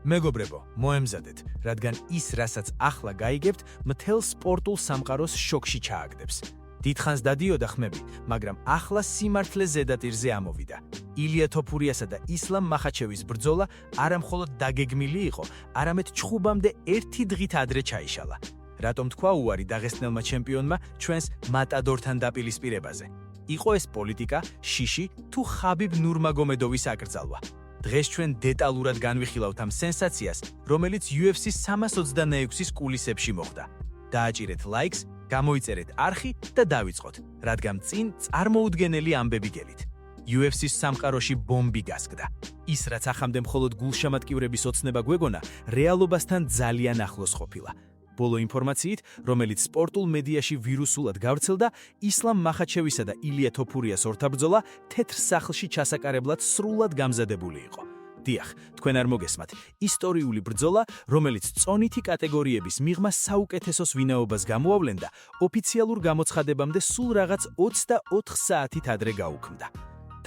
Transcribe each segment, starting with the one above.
მეგობრებო, მოემზადეთ, რადგან ის, რასაც ახლა გაიგებთ, მთელ სპორტულ სამყაროს შოკში ჩააგდებს. დიდხანს დადიოდა ხმები, მაგრამ ახლა სიმართლე ზედაპირზე ამოვიდა. ილია თოფურიასა და ისლამ მახაჩევის ბრძოლა არა მხოლოდ დაგეგმილი იყო, არამედ ჩხუბამდე ერთი დღით ადრე ჩაიშალა. რატომ თქვა უარი დაღესტნელმა ჩემპიონმა ჩვენს მატადორთან დაპირისპირებაზე? იყო ეს პოლიტიკა, შიში თუ ხაბიბ ნურმაგომედოვის აკრძალვა? დღეს ჩვენ დეტალურად განვიხილავთ ამ სენსაციას, რომელიც UFC 326-ის კულისებში მოხდა. დააჭირეთ ლაიქს, გამოიწერეთ არხი და დავიწყოთ, რადგან წინ წარმოუდგენელი ამბები გელით. UFC-ის სამყაროში ბომბი გასკდა. ის, რაც ახამდე მხოლოდ გულშემატკივრების ოცნება გვეგონა, რეალობასთან ძალიან ახლოს ყოფილა. ბოლო ინფორმაციით, რომელიც სპორტულ მედიაში ვირუსულად გავრცელდა, ისლამ მახაჩევისა და ილია თოფურიას ორთაბრძოლა თეთრ სახლში ჩასაკარებლად სრულად გამზადებული იყო. დიახ, თქვენ არ მოგესმათ, ისტორიული ბრძოლა, რომელიც წონითი კატეგორიების მიღმა საუკეთესოს ვინაობას გამოავლენდა, ოფიციალურ გამოცხადებამდე სულ რაღაც 24 საათით ადრე გაუქმდა.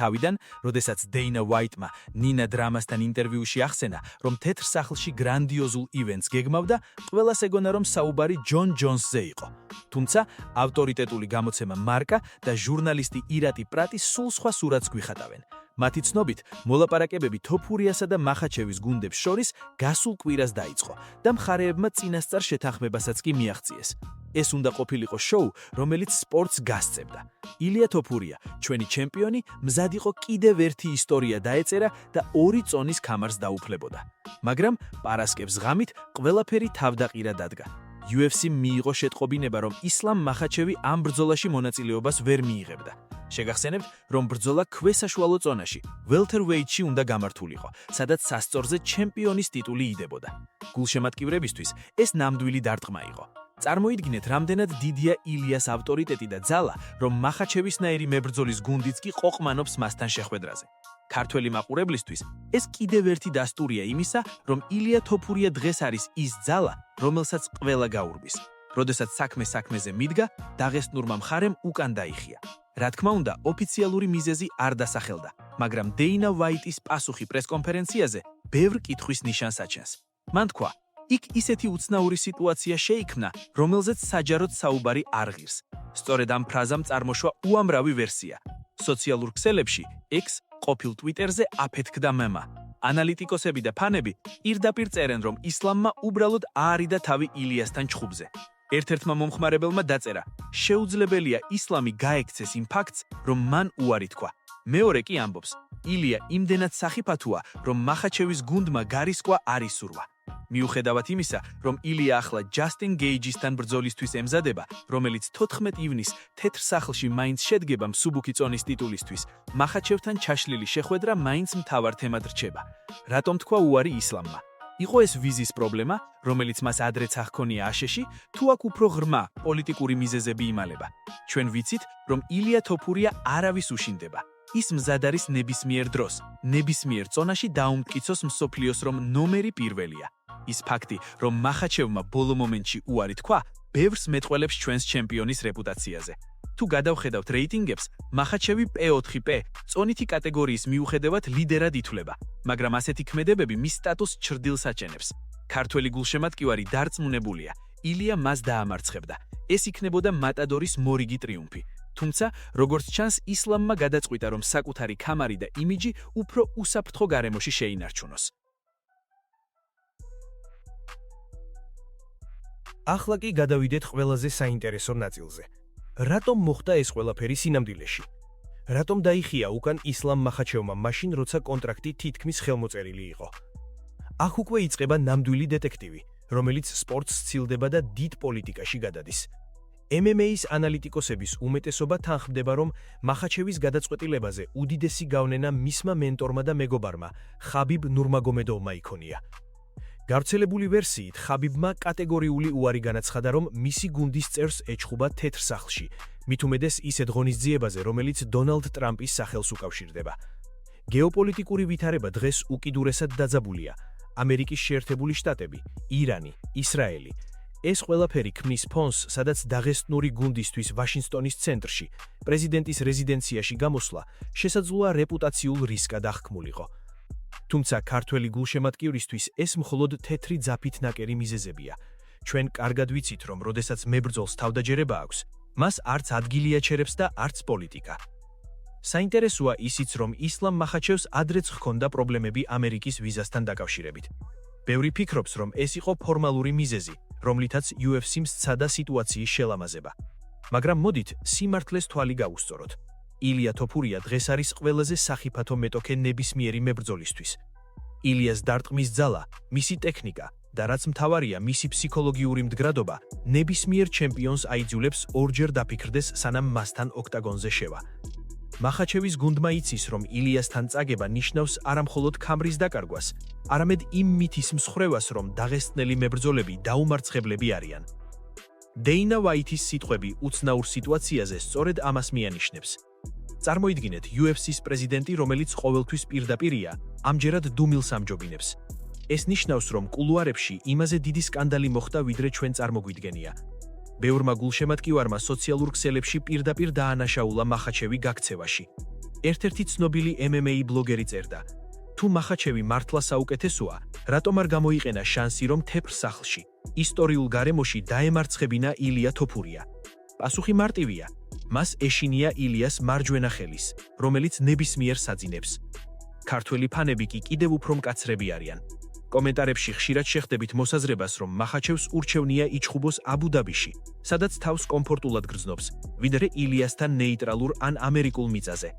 თავიდან, როდესაც დეინა ვაიტმა ნინა დრამასთან ინტერვიუში ახსენა, რომ თეთრ სახლში გრანდიოზულ ივენტს გეგმავდა, ყველას ეგონა, რომ საუბარი ჯონ ჯონსზე იყო. თუმცა, ავტორიტეტული გამოცემა მარკა და ჟურნალისტი ირატი პრატი სულ სხვა სურათს გვიხატავენ. მათი ცნობით, მოლაპარაკებები თოფურიასა და მახაჩევის გუნდებს შორის გასულ კვირას დაიწყო და მხარეებმა წინასწარ შეთანხმებასაც კი მიაღწიეს. ეს უნდა ყოფილიყო შოუ, რომელიც სპორტს გასწევდა. ილია თოფურია, ჩვენი ჩემპიონი, მზად იყო კიდევ ერთი ისტორია დაეწერა და 2 წონის ქამარს დაუფლებოდა. მაგრამ პარასკევს ღამით ყველაფერი თავდაყირა დადგა. UFC მიიღო შეტყობინება, რომ ისლამ მახაჩევი ამ ბრძოლაში მონაწილეობას ვერ მიიღებდა. შეგახსენებთ, რომ ბრძოლა ქვესაშუალო წონაში, welterweight-ში უნდა გამართულიყო, სადაც სასწორზე ჩემპიონის ტიტული იდებოდა. გულშემატკივრებისთვის ეს ნამდვილი დარტყმა იყო. წარმოიდგინეთ, რამდენად დიდია ილიას ავტორიტეტი და ძალა, რომ მახაჩევისნაირი მებრძოლის გუნდიც კი ყოყმანობს მასთან შეხვედრაზე. ქართველი მაყურებლისთვის ეს კიდევ ერთი დასტურია იმისა, რომ ილია თოფურია დღეს არის ის ძალა, რომელსაც ყველა გაურბის. როდესაც საქმეზე მიდგა, დაღესტნურმა მხარემ უკან დაიხია. რა თქმა უნდა, ოფიციალური მიზეზი არ დასახელდა, მაგრამ დეინა ვაიტის პასუხი პრესკონფერენციაზე ბევრ კითხვის ნიშანს აჩენს. მან თქვა, იქ ისეთი უცნაური სიტუაცია შეიქმნა, რომელზეც საჯაროდ საუბარი არ ღირს. სწორედ ამ ფრაზამ წარმოშვა უამრავი ვერსია. სოციალურ ქსელებში, X, ყოფილ Twitter-ზე აფეთქდა მემა. ანალიტიკოსები და ფანები პირდაპირ წერენ, რომ ისლამმა უბრალოდ აარიდა თავი ილიასთან ჩხუბზე. ერთ-ერთმა მომხმარებელმა დაწერა, შეუძლებელია ისლამი გაექცეს იმ ფაქტს, რომ მან უარი თქვა. მეორე კი ამბობს, ილია იმდენად სახიფათოა, რომ მახაჩევის გუნდმა გარისკვა არ ისურვა. მიუხედავად იმისა, რომ ილია ახლა ჯასტინ გეიჯისთან ბრძოლისთვის ემზადება, რომელიც 14 ივნისს თეთრ სახლში მაინც შედგება მსუბუქი წონის ტიტულისთვის, მახაჩევთან ჩაშლილი შეხვედრა მაინც მთავარ თემად რჩება. რატომ თქვა უარი ისლამმა? იყო ეს ვიზის პრობლემა, რომელიც მას ადრეც აღქონია აშეში, თუ აქ უფრო ღრმა პოლიტიკური მიზეზები იმალება? ჩვენ ვიცით, რომ ილია თოფურია არავის უშინდება. ის მზად არის ნებისმიერ დროს, ნებისმიერ წონაში დაუმტკიცოს მსოფლიოს, რომ ნომერი პირველია. ის ფაქტი, რომ მახაჩევმა ბოლო მომენტში უარი თქვა, ბევრს მეტყველებს ჩვენს ჩემპიონის რეპუტაციაზე. თუ გადავხედავთ რეიტინგებს, მახაჩევი P4P წონითი კატეგორიის მიუხედავად ლიდერად ითვლება, მაგრამ ასეთი ქმედებები მის სტატუსს ჩრდილს აჩენებს. ქართველი გულშემატკივარი დარწმუნებულია, ილია მას დაამარცხებდა. ეს იქნებოდა მატადორის მორიგი ტრიუმფი. თუმცა, როგორც ჩანს, ისლამმა გადაწყვიტა, რომ საკუთარი ქამარი და იმიჯი უფრო უსაფრთხო გარემოში შეინარჩუნოს. ახლა კი გადავიდეთ ყველაზე საინტერესო ნაწილზე. რატომ მოხდა ეს ყველაფერი სინამდვილეში? რატომ დაიხია უკან ისლამ მახაჩევმა მაშინ, როცა კონტრაქტი თითქმის ხელმოწერილი იყო? აქ უკვე იწყება ნამდვილი დეტექტივი, რომელიც სპორტს სცილდება და დიდ პოლიტიკაში გადადის. MMA-ის ანალიტიკოსების უმეტესობა თანხმდება, რომ მახაჩევის გადაწყვეტილებაზე უდიდესი გავლენა მისმა მენტორმა და მეგობარმა, ხაბიბ ნურმაგომედოვმა იქონია. გავრცელებული ვერსიით, ხაბიბმა კატეგორიული უარი განაცხადა, რომ მისი გუნდის წევრს ეჩხუბა თეთრ სახლში, მით უმეტეს ისეთ ღონისძიებაზე, რომელიც დონალდ ტრამპის სახელს უკავშირდება. გეოპოლიტიკური ვითარება დღეს უკიდურესად დაძაბულია. ამერიკის შეერთებული შტატები, ირანი, ისრაელი. ეს ყველაფერი ქმნის ფონს, სადაც დაღესტნური გუნდისთვის ვაშინგტონის ცენტრში, პრეზიდენტის რეზიდენციაში გამოსვლა შესაძლოა რეპუტაციულ რისკად აღქმულიყო. თუმცა ქართველი გულშემატკივრისთვის ეს მხოლოდ თეთრი ძაფით ნაკერი მიზეზებია. ჩვენ კარგად ვიცით, რომ როდესაც მებრძოლს თავდაჯერება აქვს, მას არც ადგილი აჩერებს და არც პოლიტიკა. საინტერესოა ისიც, რომ ისლამ მახაჩევს ადრეც ჰქონდა პრობლემები ამერიკის ვიზასთან დაკავშირებით. ბევრი ფიქრობს, რომ ეს იყო ფორმალური მიზეზი, რომლითაც UFC-მ სცადა სიტუაციის შელამაზება. მაგრამ მოდით სიმართლეს თვალი გავუსწოროთ. ილია თოფურია დღეს არის ყველაზე სახიფათო მეტოქე ნებისმიერი მებრძოლისთვის. ილიას დარტყმის ძალა, მისი ტექნიკა და რაც მთავარია, მისი ფსიქოლოგიური მდგრადობა ნებისმიერ ჩემპიონს აიძულებს ორჯერ დაფიქრდეს, სანამ მასთან ოქტაგონზე შევა. მახაჩევის გუნდმა იცის, რომ ილიასთან წაგება ნიშნავს არამხოლოდ ქამრის დაკარგვას, არამედ იმ მითის მსხრევას, რომ დაღესტნელი მებრძოლები დაუმარცხებლები არიან. დეინა ვაითის სიტყვები უცნაურ სიტუაციაზე სწორედ ამას მიანიშნებს. წარმოიდგინეთ UFC-ს პრეზიდენტი, რომელიც ყოველთვის პირდაპირია, ამჯერად დუმილს ამჯობინებს. ეს ნიშნავს, რომ კულუარებში იმაზე დიდი სკანდალი მოხდა, ვიდრე ჩვენ წარმოგვიდგენია. ბევრმა გულშემატკივარმა სოციალურ ქსელებში პირდაპირ დაანაშაულა მახაჩევი გაქცევაში. ერთ-ერთი ცნობილი MMA ბლოგერი წერდა: თუ მახაჩევი მართლა საუკეთესოა, რატომ არ გამოიყენა შანსი, რომ თეფრ სახლში, ისტორიულ გარემოში დაემარცხებინა ილია თოფურია? პასუხი მარტივია. მას ეშინია ილიას მარჯვენა ხელის, რომელიც ნებისმიერ საძინებს. ქართველი ფანები კი კიდევ უფრო მკაცრები არიან. კომენტარებში ხშირად შეხვდებით მოსაზრებას, რომ მახაჩევს ურჩევნია იჩხუბოს აბუ-დაბიში, სადაც თავს კომფორტულად გრძნობს, ვიდრე ილიასთან ნეიტრალურ ან ამერიკულ მიწაზე.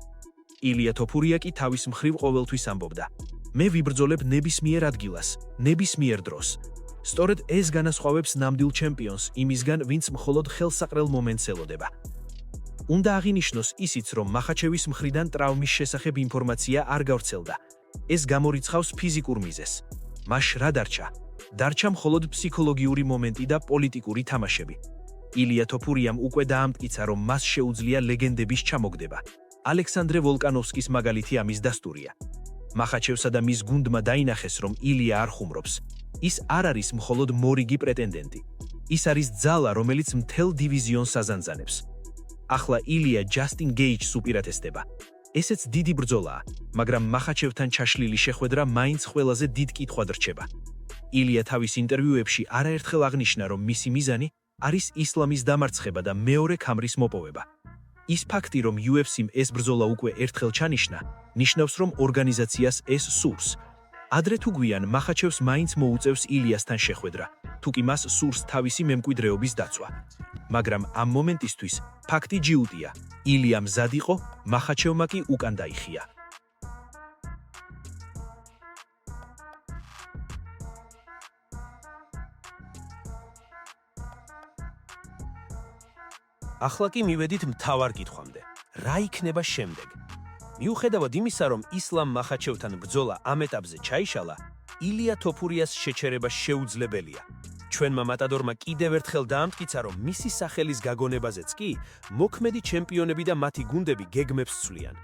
ილია თოფურია კი თავის მხრივ ყოველთვის ამბობდა: მე ვიბრძოლებ ნებისმიერ ადგილას, ნებისმიერ დროს. სწორედ ეს განასხვავებს ნამდვილ ჩემპიონს იმისგან, ვინც მხოლოდ ხელსაყრელ მომენტს ელოდება. უნდა აღინიშნოს ისიც, რომ მახაჩევის მხრიდან ტრავმის შესახებ ინფორმაცია არ გავრცელდა. ეს გამორიცხავს ფიზიკურ მიზეზს. მას რა დარჩა? დარჩა მხოლოდ ფსიქოლოგიური მომენტი და პოლიტიკური თამაშები. ილია თოფურიამ უკვე დაამტკიცა, რომ მას შეუძლია ლეგენდების ჩამოგდება. ალექსანდრე ვოლკანოვსკის მაგალითი ამის დასტურია. მახაჩევსა და მის გუნდმა დაინახეს, რომ ილია არ ხუმრობს. ის არ არის მხოლოდ მორიგი პრეტენდენტი. ის არის ძალა, რომელიც მთელ დივიზიონს აზანძანებს. ახლა ილია ჯასტინ გეიჯს უპირატესდება. ესეც დიდი ბრძოლაა, მაგრამ მახაჩევთან ჩაშლილი შეხვედრა მაინც ყველაზე დიდ კითხვად რჩება. ილია თავის ინტერვიუებში არაერთხელ აღნიშნა, რომ მისი მიზანი არის ისლამის დამარცხება და მეორე ქამრის მოპოვება. ის ფაქტი, რომ UFC-მ ეს ბრძოლა უკვე ერთხელ ჩანიშნა, ნიშნავს, რომ ორგანიზაციას ეს სურს. ადრე თუ გვიან მახაჩევს მაინც მოუწევს ილიასთან შეხვედრა, თუ კი მას სურს თავისი მემკვიდრეობის დაცვა. მაგრამ ამ მომენტისთვის ფაქტი ჯიუტია. ილია მზად იყო, მახაჩევმა კი უკან დაიხია. ახლა კი მივედით მთავარ კითხვამდე. რა იქნება შემდეგ? მიუხედავად იმისა, რომ ისლამ მახაჩევთან ბრძოლა ამ ეტაპზე ჩაიშალა, ილია თოფურიას შეჩერება შეუძლებელია. ჩვენმა მატადორმა კიდევ ერთხელ დაამტკიცა, რომ მისი სახელის გაგონებაზეც კი მოქმედი ჩემპიონები და მათი გუნდები გეგმებს ცვლიან.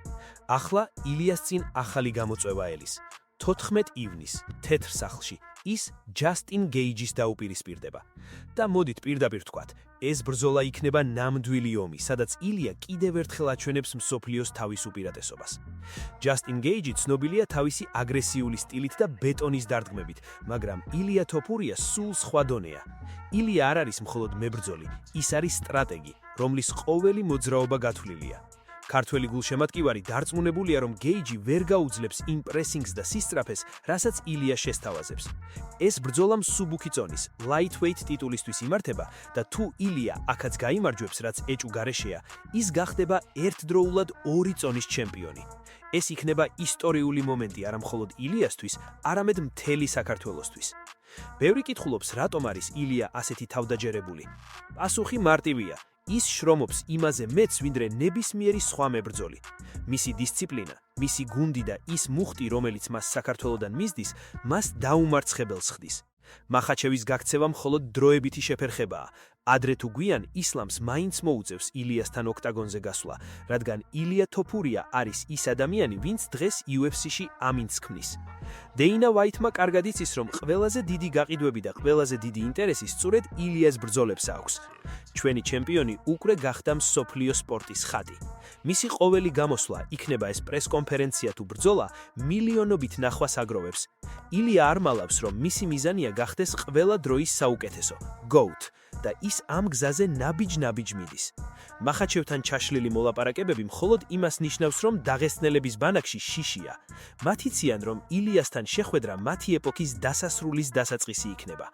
ახლა ილიას წინ ახალი გამოწვევა ელის. 14 ივნის, თეთრ სახლში, ის ჯასტინ გეიჯის დაუპირისპირდება. და მოდით პირდაპირ ვთქვათ, ეს ბრძოლა იქნება ნამდვილი ომი, სადაც ილია კიდევ ერთხელ აჩვენებს მსოფლიოს თავის უპირატესობას. ჯასტინ გეიჯი ცნობილია თავისი აგრესიული სტილით და ბეტონის დარტყმებით, მაგრამ ილია თოფურია სულ სხვა დონეა. ილია არ არის მხოლოდ მებრძოლი, ის არის სტრატეგი, რომლის ყოველი მოძრაობა გათვლილია. ქართველი გულშემატკივარი დარწმუნებულია, რომ გეიჯი ვერ გაუძლებს იმ პრესინგს და სისწრაფეს, რასაც ილია შესთავაზებს. ეს ბრძოლა მსუბუქი წონის, lightweight ტიტულისთვის იმართება და თუ ილია აქაც გაიმარჯვებს, რაც ეჭუ გარეშეა, ის გახდება ერთდროულად ორი წონის ჩემპიონი. ეს იქნება ისტორიული მომენტი არა მხოლოდ ილიასთვის, არამედ მთელი საქართველოსთვის. ბევრი კითხულობს, რატომ არის ილია ასეთი თავდაჯერებული? პასუხი მარტივია. ის შრომობს იმაზე მეც, ვინდრე ნებისმიერი სხვა მებრძოლი. მისი დისციპლინა, მისი გუნდი და ის მუხტი, რომელიც მას საქართველოდან მისდის, მას დაუმარცხებელს ხდის. მახაჩევის გაქცევა მხოლოდ დროებითი შეფერხებაა. ადრე თუ გვიან ისლამს მაინც მოუწევს ილიასთან ოქტაგონზე გასვლა, რადგან ილია თოფურია არის ის ადამიანი, ვინც დღეს UFC-ში ამინდს ქმნის. დეინა ვაითმა კარგად იცის, რომ ყველაზე დიდი გაყიდვები და ყველაზე დიდი ინტერესი სწორედ ილიას ბრძოლებს აქვს. ჩვენი ჩემპიონი უკვე გახდა მსოფლიო სპორტის ხატი. მისი ყოველი გამოსვლა, იქნება ეს პრესკონფერენცია თუ ბრძოლა, მილიონობით ნახვას აგროვებს. ილია არ მალავს, რომ მისი მიზანია გახდეს ყველა დროის საუკეთესო, GOAT და ის ამ გზაზე ნაბიჯ-ნაბიჯ მიდის. მახაჩევთან ჩაშლილი მოლაპარაკებები მხოლოდ იმას ნიშნავს, რომ დაღესტნელების ბანაკში შიშია. მათ იციან, რომ ილიასთან შეხვედრა მათი ეპოქის დასასრულის დასაწყისი იქნება.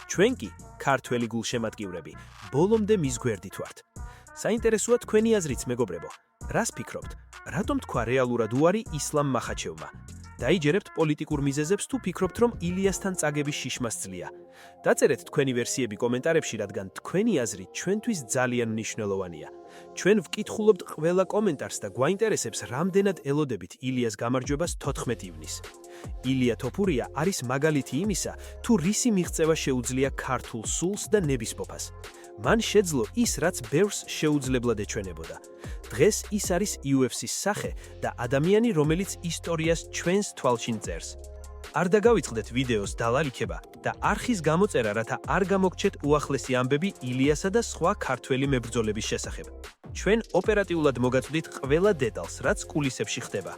ჩვენ კი, ქართველი გულშემატკივრები, ბოლომდე მის გვერდით ვართ. საინტერესოა თქვენი აზრიც, მეგობრებო. რას ფიქრობთ? რატომ თქვა რეალურად უარი ისლამ მახაჩევმა? დაიჯერებთ პოლიტიკურ მიზეზებს თუ ფიქრობთ, რომ ილიასთან წაგების შიშმა სძლია? დაწერეთ თქვენი ვერსიები კომენტარებში, რადგან თქვენი აზრი ჩვენთვის ძალიან მნიშვნელოვანია. ჩვენ ვკითხულობთ ყველა კომენტარს და გვაინტერესებს, რამდენად ელოდებით ილიას გამარჯვებას 14 ივნისს. ილია თოფურია არის მაგალითი იმისა, თუ რისი მიღწევა შეუძლია ქართულ სულს და ნებისმოფას. მან შეძლო ის, რაც ბევრს შეუძლებლად ეჩვენებოდა. დღეს ის არის UFC-ს სახე და ადამიანი, რომელიც ისტორიას ჩვენს თვალში წერს. არ დაგავიწყდეთ ვიდეოს დალალიქება და არხის გამოწერა, რათა არ გამოგჩეთ უახლესი ამბები ილიასა და სხვა ქართველი მებრძოლების შესახებ. ჩვენ ოპერატიულად მოგაწვდით ყველა დეტალს, რაც კულისებში ხდება.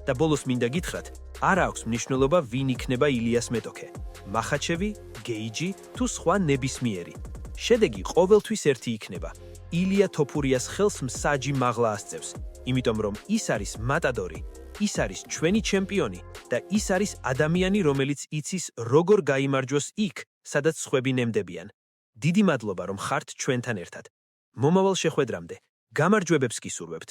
და ბოლოს მინდა გითხრათ, არ აქვს მნიშვნელობა, ვინ იქნება ილიას მეტოქე: მახაჩევი, გეიჯი თუ სხვა ნებისმიერი. შედეგი ყოველთვის ერთი იქნება. ილია თოფურიას ხელს მსაჯი მაღლა ასწევს, იმიტომ რომ ის არის მატადორი, ის არის ჩვენი ჩემპიონი და ის არის ადამიანი, რომელიც იცის როგორ გაიმარჯვოს იქ, სადაც სხვები ნემდებიან. დიდი მადლობა, რომ ხართ ჩვენთან ერთად. მომავალ შეხვედრამდე გამარჯვებებს გისურვებთ.